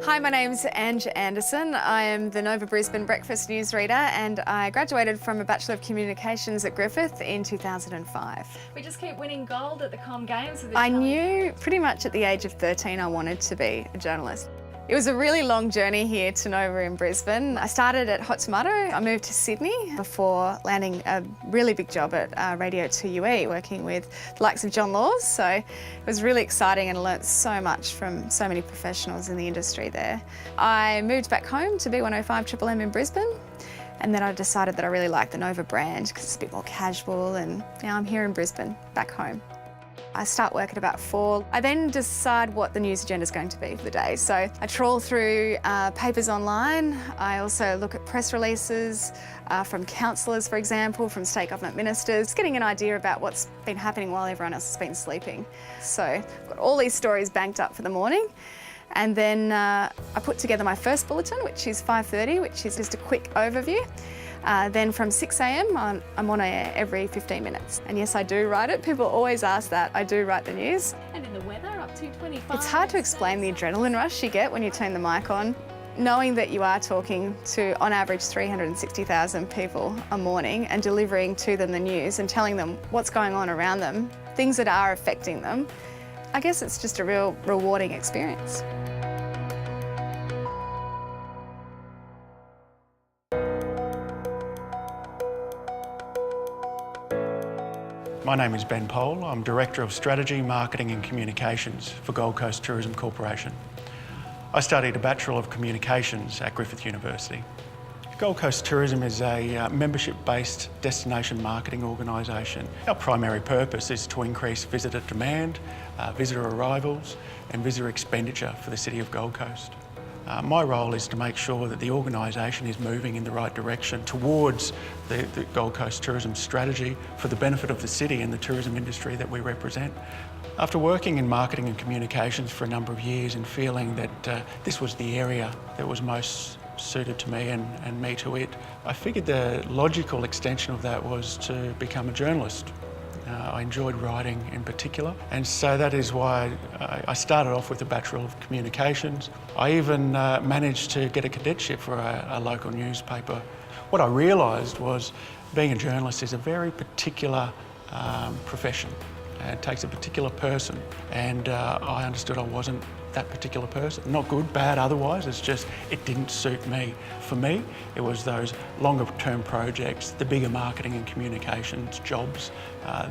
Hi, my name's Ange Anderson. I am the Nova Brisbane breakfast newsreader and I graduated from a Bachelor of Communications at Griffith in 2005. We just keep winning gold at the Com Games. I knew pretty much at the age of 13 I wanted to be a journalist. It was a really long journey here to Nova in Brisbane. I started at Hot Tomato. I moved to Sydney before landing a really big job at Radio 2UE, working with the likes of John Laws. So it was really exciting and I learnt so much from so many professionals in the industry there. I moved back home to B105 Triple M in Brisbane. And then I decided that I really liked the Nova brand because it's a bit more casual, and now I'm here in Brisbane, back home. I start work at about 4. I then decide what the news agenda is going to be for the day. So I trawl through papers online. I also look at press releases from councillors, for example, from state government ministers, getting an idea about what's been happening while everyone else has been sleeping. So I've got all these stories banked up for the morning. And then I put together my first bulletin, which is 5:30, which is just a quick overview. Then from 6 a.m, I'm on air every 15 minutes. And yes, I do write it. People always ask that. I do write the news. And in the weather, up to 25. It's hard to explain the adrenaline rush you get when you turn the mic on. Knowing that you are talking to, on average, 360,000 people a morning and delivering to them the news and telling them what's going on around them, things that are affecting them, I guess it's just a real rewarding experience. My name is Ben Pole. I'm Director of Strategy, Marketing and Communications for Gold Coast Tourism Corporation. I studied a Bachelor of Communications at Griffith University. Gold Coast Tourism is a membership-based destination marketing organisation. Our primary purpose is to increase visitor demand, visitor arrivals and visitor expenditure for the City of Gold Coast. My role is to make sure that the organisation is moving in the right direction towards the Gold Coast tourism strategy for the benefit of the city and the tourism industry that we represent. After working in marketing and communications for a number of years and feeling that this was the area that was most suited to me and me to it, I figured the logical extension of that was to become a journalist. I enjoyed writing in particular, and so that is why I started off with a Bachelor of Communications. I even managed to get a cadetship for a local newspaper. What I realised was being a journalist is a very particular profession. It takes a particular person, and I understood I wasn't that particular person. Not good, bad, otherwise, it's just it didn't suit me. For me, it was those longer term projects, the bigger marketing and communications jobs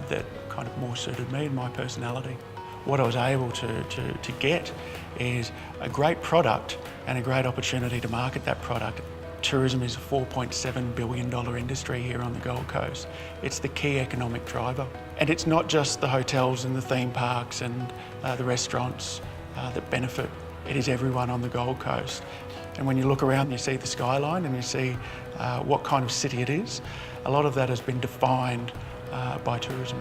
that kind of more suited me and my personality. What I was able to get is a great product and a great opportunity to market that product. Tourism is a $4.7 billion industry here on the Gold Coast. It's the key economic driver. And it's not just the hotels and the theme parks and the restaurants that benefit. It is everyone on the Gold Coast. And when you look around, you see the skyline and you see what kind of city it is. A lot of that has been defined by tourism.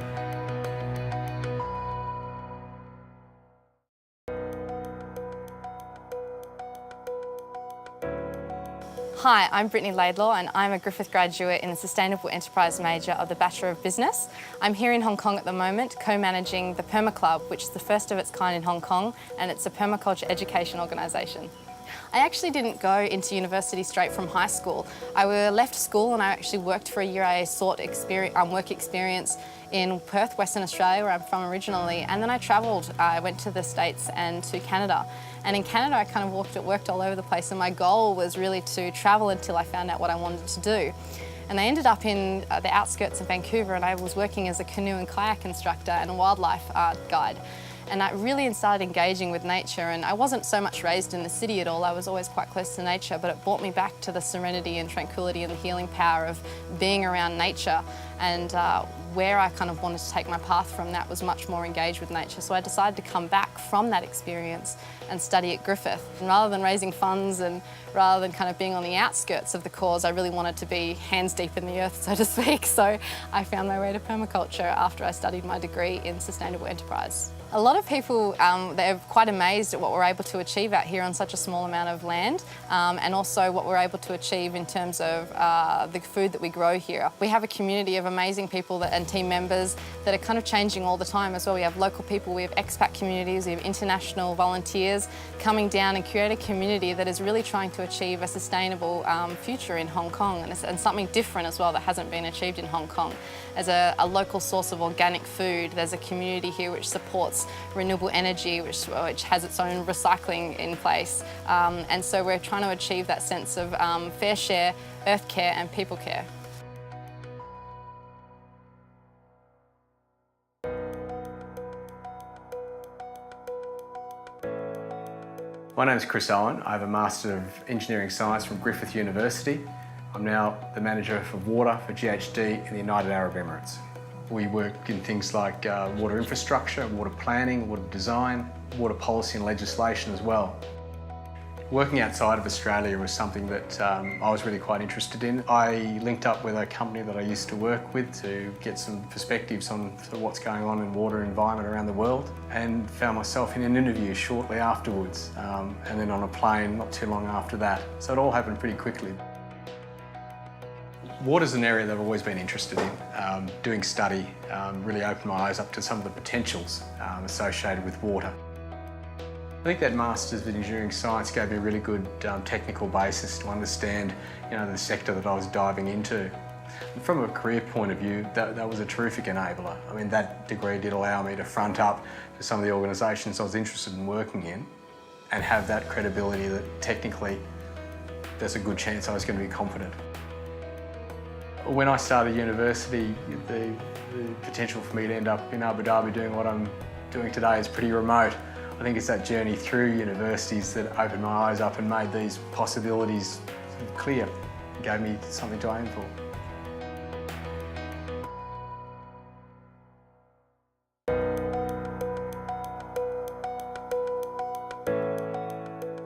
Hi, I'm Brittany Laidlaw and I'm a Griffith graduate in the Sustainable Enterprise major of the Bachelor of Business. I'm here in Hong Kong at the moment, co-managing the Perma Club, which is the first of its kind in Hong Kong, and it's a permaculture education organisation. I actually didn't go into university straight from high school. I left school and I actually worked for a year. I sought work experience in Perth, Western Australia, where I'm from originally, and then I travelled. I went to the States and to Canada. And in Canada, I kind of worked all over the place, and my goal was really to travel until I found out what I wanted to do. And I ended up in the outskirts of Vancouver, and I was working as a canoe and kayak instructor and a wildlife guide. And I really started engaging with nature, and I wasn't so much raised in the city at all. I was always quite close to nature, but it brought me back to the serenity and tranquility and the healing power of being around nature. And where I kind of wanted to take my path from that was much more engaged with nature. So I decided to come back from that experience and study at Griffith. And rather than raising funds and rather than kind of being on the outskirts of the cause, I really wanted to be hands deep in the earth, so to speak. So I found my way to permaculture after I studied my degree in sustainable enterprise. A lot of people, they're quite amazed at what we're able to achieve out here on such a small amount of land, and also what we're able to achieve in terms of the food that we grow here. We have a community of amazing people that are and team members that are kind of changing all the time as well. We have local people, we have expat communities, we have international volunteers coming down and create a community that is really trying to achieve a sustainable future in Hong Kong, and something different as well that hasn't been achieved in Hong Kong. As a local source of organic food, there's a community here which supports renewable energy, which has its own recycling in place. And so we're trying to achieve that sense of fair share, earth care and people care. My name is Chris Owen. I have a Master of Engineering Science from Griffith University. I'm now the Manager for Water for GHD in the United Arab Emirates. We work in things like water infrastructure, water planning, water design, water policy and legislation as well. Working outside of Australia was something that I was really quite interested in. I linked up with a company that I used to work with to get some perspectives on sort of what's going on in water environment around the world, and found myself in an interview shortly afterwards, and then on a plane not too long after that. So it all happened pretty quickly. Water's an area that I've always been interested in. Doing study really opened my eyes up to some of the potentials associated with water. I think that Masters of Engineering Science gave me a really good technical basis to understand, the sector that I was diving into. And from a career point of view, that was a terrific enabler. I mean, that degree did allow me to front up to some of the organisations I was interested in working in and have that credibility that technically there's a good chance I was going to be competent. When I started university, the potential for me to end up in Abu Dhabi doing what I'm doing today is pretty remote. I think it's that journey through universities that opened my eyes up and made these possibilities clear, gave me something to aim for.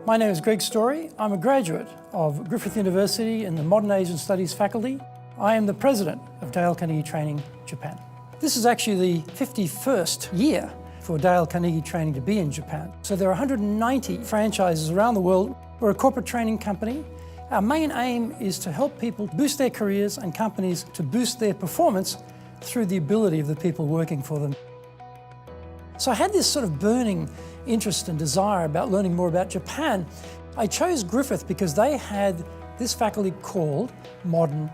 My name is Greg Story. I'm a graduate of Griffith University in the Modern Asian Studies faculty. I am the president of Dale Carnegie Training Japan. This is actually the 51st year for Dale Carnegie Training to be in Japan. So there are 190 franchises around the world. We're a corporate training company. Our main aim is to help people boost their careers and companies to boost their performance through the ability of the people working for them. So I had this sort of burning interest and desire about learning more about Japan. I chose Griffith because they had this faculty called Modern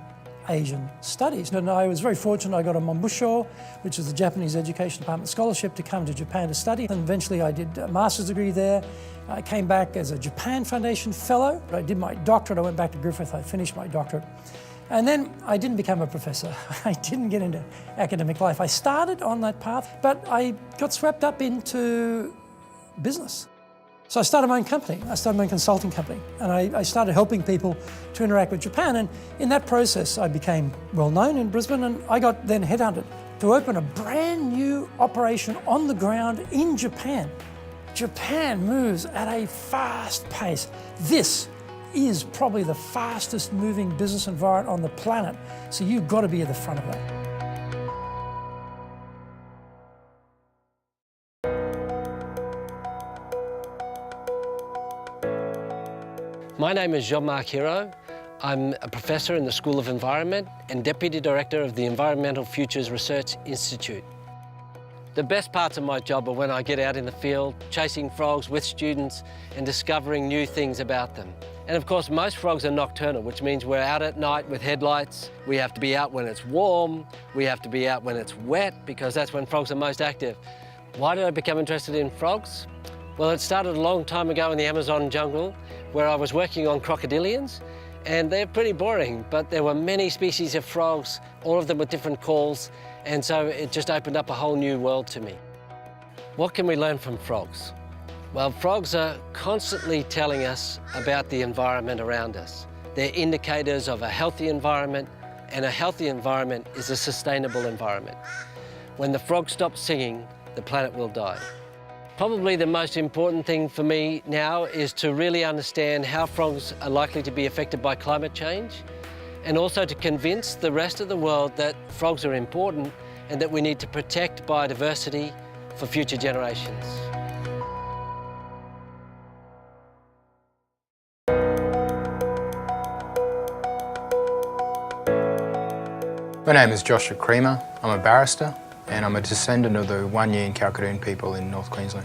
Asian Studies. And I was very fortunate. I got a Monbusho, which is the Japanese Education Department scholarship, to come to Japan to study. And eventually I did a master's degree there. I came back as a Japan Foundation Fellow. I did my doctorate. I went back to Griffith. I finished my doctorate. And then I didn't become a professor. I didn't get into academic life. I started on that path, but I got swept up into business. So I started my own company. I started my own consulting company, and I started helping people to interact with Japan. And in that process, I became well known in Brisbane, and I got then headhunted to open a brand new operation on the ground in Japan. Japan moves at a fast pace. This is probably the fastest moving business environment on the planet. So you've got to be at the front of that. My name is Jamar Kira. I'm a professor in the School of Environment and Deputy Director of the Environmental Futures Research Institute. The best parts of my job are when I get out in the field, chasing frogs with students and discovering new things about them. And of course, most frogs are nocturnal, which means we're out at night with headlights. We have to be out when it's warm. We have to be out when it's wet, because that's when frogs are most active. Why did I become interested in frogs? Well, it started a long time ago in the Amazon jungle, where I was working on crocodilians, and they're pretty boring, but there were many species of frogs, all of them with different calls, and so it just opened up a whole new world to me. What can we learn from frogs? Well, frogs are constantly telling us about the environment around us. They're indicators of a healthy environment, and a healthy environment is a sustainable environment. When the frogs stop singing, the planet will die. Probably the most important thing for me now is to really understand how frogs are likely to be affected by climate change, and also to convince the rest of the world that frogs are important and that we need to protect biodiversity for future generations. My name is Joshua Creamer. I'm a barrister and I'm a descendant of the Wanyee and Kalkadoon people in North Queensland.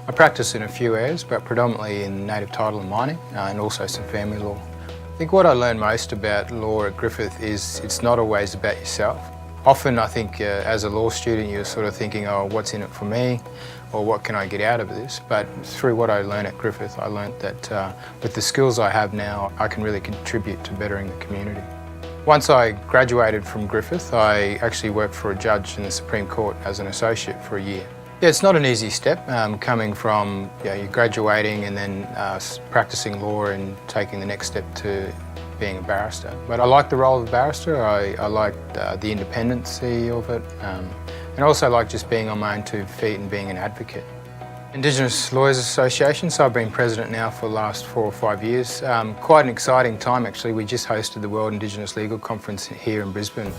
I practice in a few areas, but predominantly in native title and mining, and also some family law. I think what I learned most about law at Griffith is it's not always about yourself. Often I think as a law student you're sort of thinking, oh, what's in it for me, or what can I get out of this? But through what I learned at Griffith, I learned that with the skills I have now, I can really contribute to bettering the community. Once I graduated from Griffith, I actually worked for a judge in the Supreme Court as an associate for a year. Yeah, it's not an easy step, coming from you're graduating and then practicing law and taking the next step to being a barrister. But I like the role of a barrister. I like the independency of it, and I also like just being on my own 2 feet and being an advocate. Indigenous Lawyers Association, so I've been president now for the last 4 or 5 years. Quite an exciting time actually. We just hosted the World Indigenous Legal Conference here in Brisbane.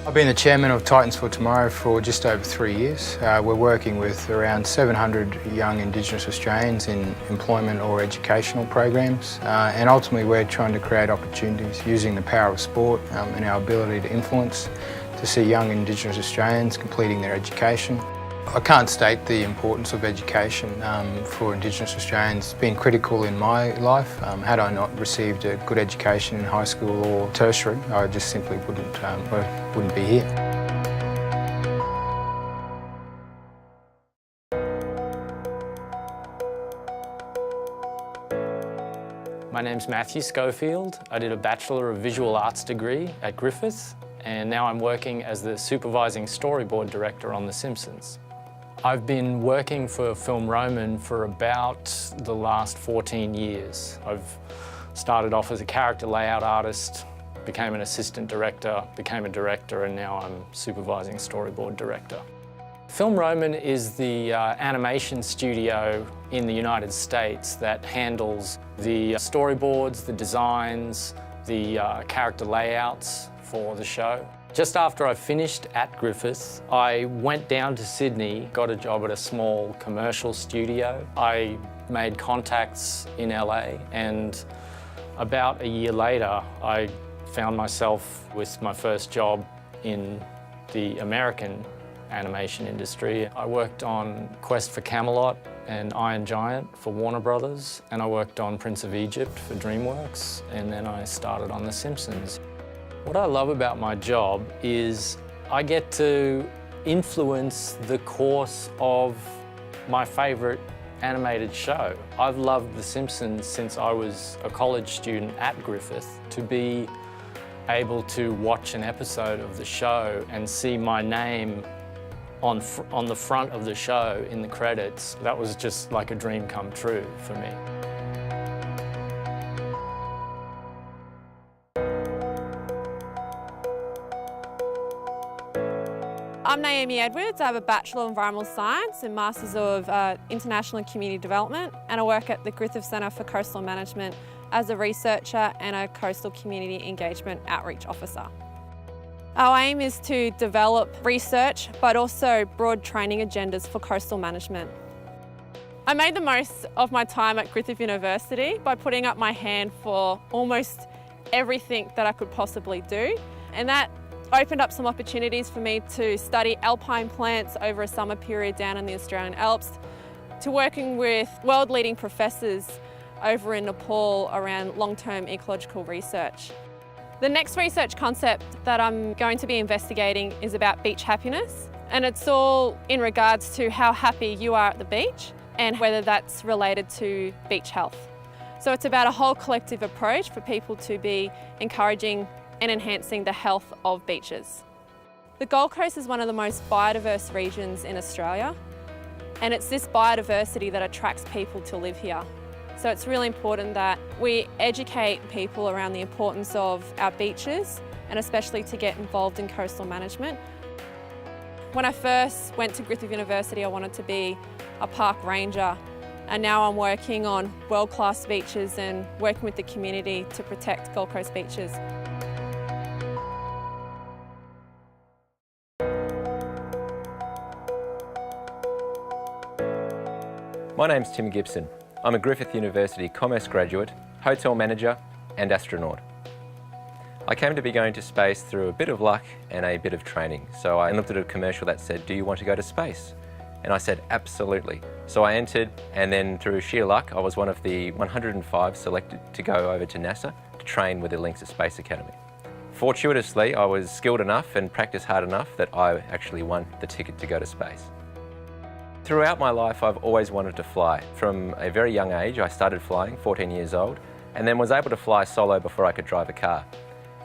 I've been the chairman of Titans for Tomorrow for just over 3 years. We're working with around 700 young Indigenous Australians in employment or educational programs, and ultimately we're trying to create opportunities using the power of sport and our ability to influence to see young Indigenous Australians completing their education. I can't state the importance of education for Indigenous Australians. It's been critical in my life. Had I not received a good education in high school or tertiary, I just simply wouldn't be here. My name's Matthew Schofield. I did a Bachelor of Visual Arts degree at Griffith, and now I'm working as the supervising storyboard director on The Simpsons. I've been working for Film Roman for about the last 14 years. I've started off as a character layout artist, became an assistant director, became a director, and now I'm supervising storyboard director. Film Roman is the animation studio in the United States that handles the storyboards, the designs, the character layouts for the show. Just after I finished at Griffith, I went down to Sydney, got a job at a small commercial studio. I made contacts in LA, and about a year later, I found myself with my first job in the American animation industry. I worked on Quest for Camelot and Iron Giant for Warner Brothers, and I worked on Prince of Egypt for DreamWorks, and then I started on The Simpsons. What I love about my job is I get to influence the course of my favourite animated show. I've loved The Simpsons since I was a college student at Griffith. To be able to watch an episode of the show and see my name on the front of the show in the credits, that was just like a dream come true for me. I'm Naomi Edwards. I have a Bachelor of Environmental Science and Masters of International and Community Development, and I work at the Griffith Centre for Coastal Management as a researcher and a Coastal Community Engagement Outreach Officer. Our aim is to develop research but also broad training agendas for coastal management. I made the most of my time at Griffith University by putting up my hand for almost everything that I could possibly do, and that opened up some opportunities for me to study alpine plants over a summer period down in the Australian Alps, to working with world-leading professors over in Nepal around long-term ecological research. The next research concept that I'm going to be investigating is about beach happiness, and it's all in regards to how happy you are at the beach and whether that's related to beach health. So it's about a whole collective approach for people to be encouraging and enhancing the health of beaches. The Gold Coast is one of the most biodiverse regions in Australia, and it's this biodiversity that attracts people to live here. So it's really important that we educate people around the importance of our beaches, and especially to get involved in coastal management. When I first went to Griffith University, I wanted to be a park ranger, and now I'm working on world-class beaches and working with the community to protect Gold Coast beaches. My name's Tim Gibson. I'm a Griffith University Commerce graduate, hotel manager and astronaut. I came to be going to space through a bit of luck and a bit of training. So I looked at a commercial that said, "Do you want to go to space?" And I said, absolutely. So I entered, and then through sheer luck, I was one of the 105 selected to go over to NASA to train with the Links at Space Academy. Fortuitously, I was skilled enough and practiced hard enough that I actually won the ticket to go to space. Throughout my life, I've always wanted to fly. From a very young age, I started flying, 14 years old, and then was able to fly solo before I could drive a car.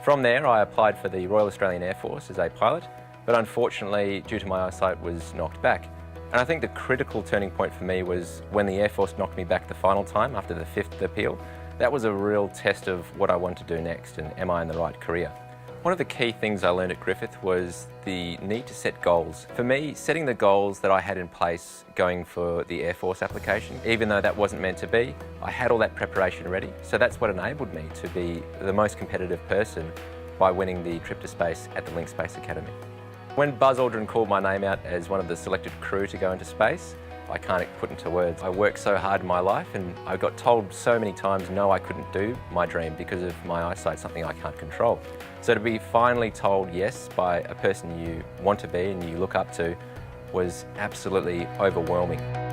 From there, I applied for the Royal Australian Air Force as a pilot, but unfortunately, due to my eyesight, was knocked back. And I think the critical turning point for me was when the Air Force knocked me back the final time after the 5th appeal. That was a real test of what I want to do next and am I in the right career. One of the key things I learned at Griffith was the need to set goals. For me, setting the goals that I had in place going for the Air Force application, even though that wasn't meant to be, I had all that preparation ready. So that's what enabled me to be the most competitive person by winning the trip to space at the Link Space Academy. When Buzz Aldrin called my name out as one of the selected crew to go into space, I can't put into words. I worked so hard in my life and I got told so many times no, I couldn't do my dream because of my eyesight, something I can't control. So to be finally told yes by a person you want to be and you look up to was absolutely overwhelming.